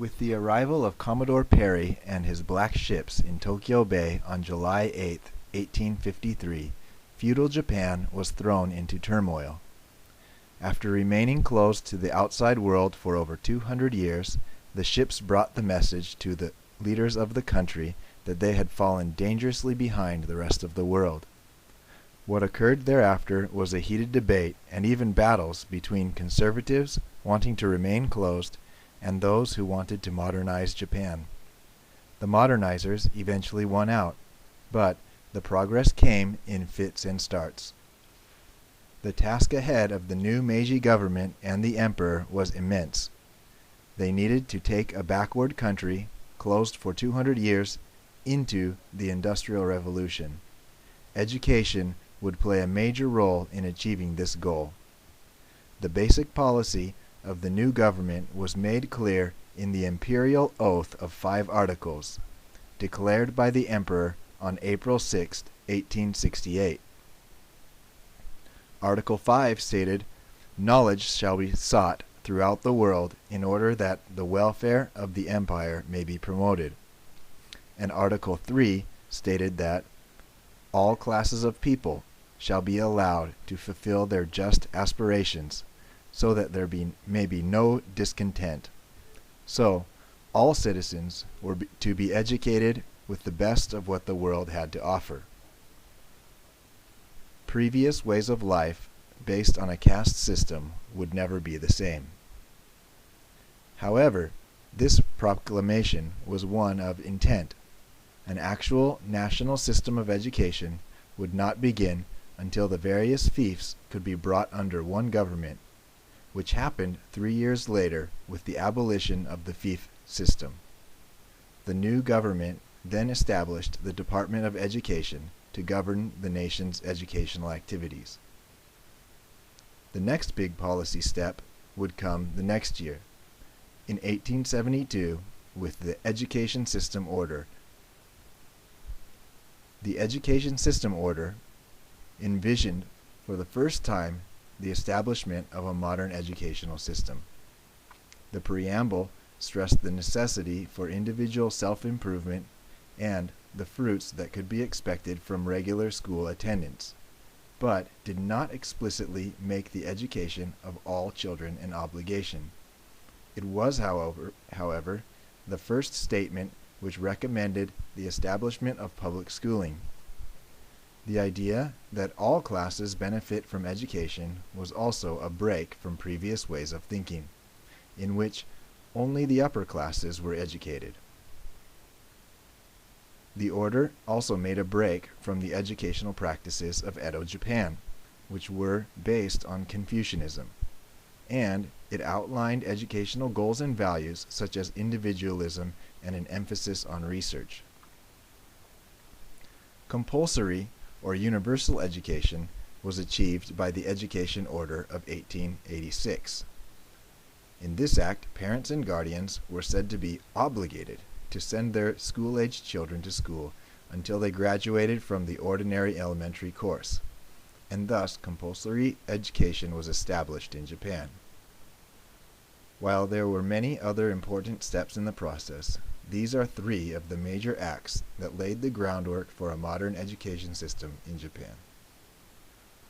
With the arrival of Commodore Perry and his black ships in Tokyo Bay on July 8, 1853, feudal Japan was thrown into turmoil. After remaining closed to the outside world for over 200 years, the ships brought the message to the leaders of the country that they had fallen dangerously behind the rest of the world. What occurred thereafter was a heated debate and even battles between conservatives wanting to remain closed and those who wanted to modernize Japan. The modernizers eventually won out, but the progress came in fits and starts. The task ahead of the new Meiji government and the emperor was immense. They needed to take a backward country, closed for 200 years, into the Industrial Revolution. Education would play a major role in achieving this goal. The basic policy of the new government was made clear in the imperial oath of 5 articles, declared by the emperor on April 6, 1868. Article 5 stated, "Knowledge shall be sought throughout the world in order that the welfare of the empire may be promoted." And Article 3 stated that all classes of people shall be allowed to fulfill their just aspirations, so that there may be no discontent. So, all citizens were to be educated with the best of what the world had to offer. Previous ways of life, based on a caste system, would never be the same. However, this proclamation was one of intent. An actual national system of education would not begin until the various fiefs could be brought under one government, which happened 3 years later with the abolition of the fief system. The new government then established the Department of Education to govern the nation's educational activities. The next big policy step would come the next year, in 1872, with the Education System Order. The Education System Order envisioned for the first time the establishment of a modern educational system. The preamble stressed the necessity for individual self-improvement and the fruits that could be expected from regular school attendance, but did not explicitly make the education of all children an obligation. It was, however, the first statement which recommended the establishment of public schooling. The idea that all classes benefit from education was also a break from previous ways of thinking, in which only the upper classes were educated. The order also made a break from the educational practices of Edo Japan, which were based on Confucianism, and it outlined educational goals and values such as individualism and an emphasis on research. Compulsory or universal education was achieved by the Education Order of 1886. In this act, parents and guardians were said to be obligated to send their school-aged children to school until they graduated from the ordinary elementary course, and thus compulsory education was established in Japan. While there were many other important steps in the process, these are 3 of the major acts that laid the groundwork for a modern education system in Japan.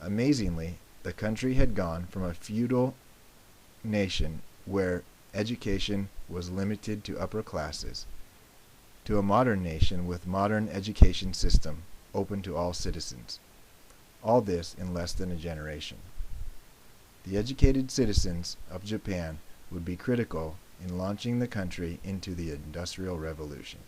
Amazingly, the country had gone from a feudal nation where education was limited to upper classes to a modern nation with modern education system open to all citizens. All this in less than a generation. The educated citizens of Japan would be critical in launching the country into the Industrial Revolution.